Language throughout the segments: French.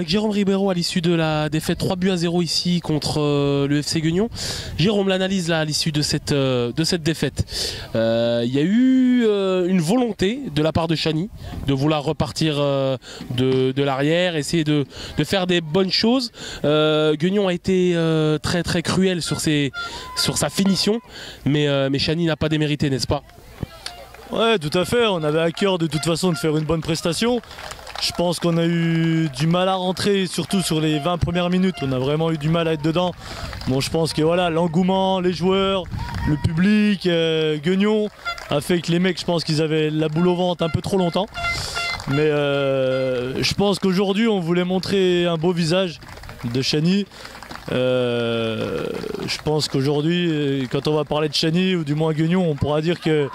avec Jérôme Ribeiro à l'issue de la défaite 3-0 ici contre le FC Guignon. Jérôme, l'analyse là à l'issue de cette défaite. Il y a eu une volonté de la part de Chani de vouloir repartir de l'arrière, essayer de faire des bonnes choses. Guignon a été très très cruel sur sa finition, mais Chani n'a pas démérité, n'est-ce pas? Ouais, tout à fait. On avait à cœur de toute façon de faire une bonne prestation. Je pense qu'on a eu du mal à rentrer, surtout sur les 20 premières minutes. On a vraiment eu du mal à être dedans. Bon, je pense que voilà, l'engouement, les joueurs, le public, Guignon a fait que les mecs, je pense qu'ils avaient la boule au ventre un peu trop longtemps. Mais je pense qu'aujourd'hui, on voulait montrer un beau visage de Chani. Je pense qu'aujourd'hui, quand on va parler de Chani ou du moins Guignon, on pourra dire que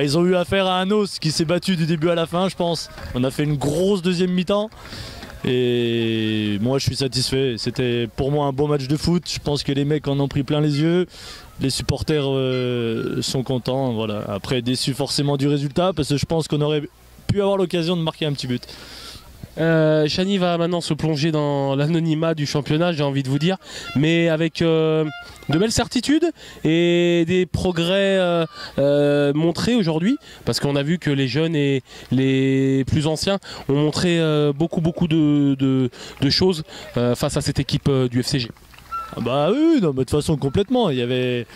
ils ont eu affaire à un os qui s'est battu du début à la fin, je pense. On a fait une grosse deuxième mi-temps et moi je suis satisfait. C'était pour moi un bon match de foot. Je pense que les mecs en ont pris plein les yeux. Les supporters sont contents. Voilà. Après déçus forcément du résultat parce que je pense qu'on aurait pu avoir l'occasion de marquer un petit but. Chani va maintenant se plonger dans l'anonymat du championnat, j'ai envie de vous dire, mais avec de belles certitudes et des progrès montrés aujourd'hui, parce qu'on a vu que les jeunes et les plus anciens ont montré beaucoup de choses face à cette équipe du FCG. Bah oui, non, mais de toute façon complètement. Il y avait...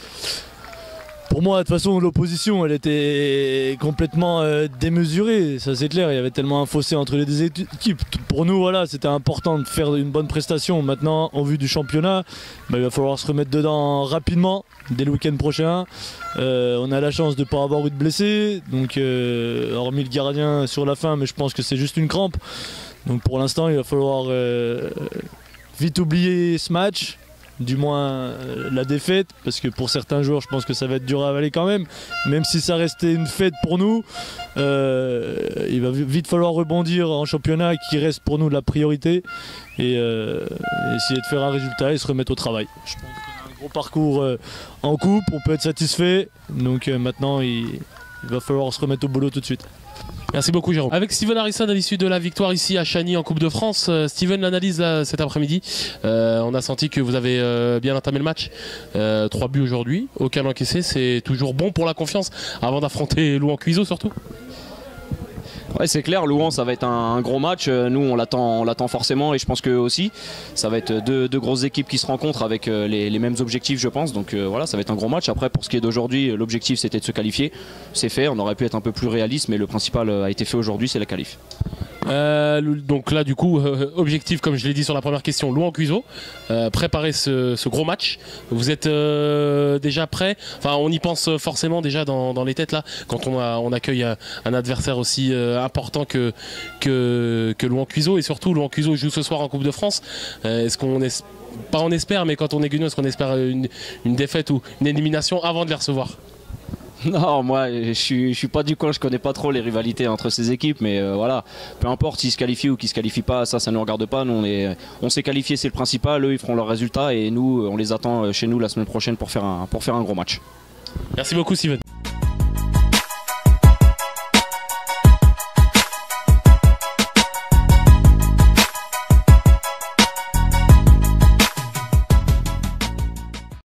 Pour moi, de toute façon, l'opposition, elle était complètement démesurée, ça c'est clair. Il y avait tellement un fossé entre les deux équipes. Pour nous, voilà, c'était important de faire une bonne prestation. Maintenant, en vue du championnat, il va falloir se remettre dedans rapidement, dès le week-end prochain. On a la chance de ne pas avoir eu de blessés, donc hormis le gardien sur la fin, mais je pense que c'est juste une crampe. Donc pour l'instant, il va falloir vite oublier ce match. Du moins la défaite, parce que pour certains joueurs je pense que ça va être dur à avaler quand même si ça restait une fête pour nous. Il va vite falloir rebondir en championnat qui reste pour nous la priorité et essayer de faire un résultat et se remettre au travail. Je pense qu'on a un gros parcours en coupe, on peut être satisfait, donc maintenant il va falloir se remettre au boulot tout de suite. Merci beaucoup Jérôme. Avec Steven Harrison à l'issue de la victoire ici à Chani en Coupe de France. Steven, l'analyse cet après-midi. On a senti que vous avez bien entamé le match. 3 buts aujourd'hui, aucun encaissé. C'est toujours bon pour la confiance avant d'affronter Louhans Cuiseaux surtout. Ouais, c'est clair, Louhans ça va être un gros match, nous on l'attend forcément et je pense que aussi ça va être deux grosses équipes qui se rencontrent avec les mêmes objectifs je pense, donc voilà, ça va être un gros match. Après pour ce qui est d'aujourd'hui, l'objectif c'était de se qualifier, c'est fait, on aurait pu être un peu plus réaliste mais le principal a été fait aujourd'hui, c'est la qualif. Donc là du coup objectif comme je l'ai dit sur la première question, Louhans Cuiseaux, préparer ce gros match. Vous êtes déjà prêt, enfin on y pense forcément déjà dans les têtes là quand on accueille un adversaire aussi important que Louhans Cuiseaux, et surtout Louhans Cuiseaux joue ce soir en Coupe de France. Est-ce qu'on pas on espère, mais quand on est Guignon, est-ce qu'on espère une défaite ou une élimination avant de les recevoir? Non, moi je suis pas du coin, je connais pas trop les rivalités entre ces équipes, mais voilà, peu importe s'ils se qualifient ou qu'ils se qualifient pas, ça ne nous regarde pas. Nous on s'est qualifié, c'est le principal, eux ils feront leurs résultats et nous on les attend chez nous la semaine prochaine pour faire un gros match. Merci beaucoup Steven.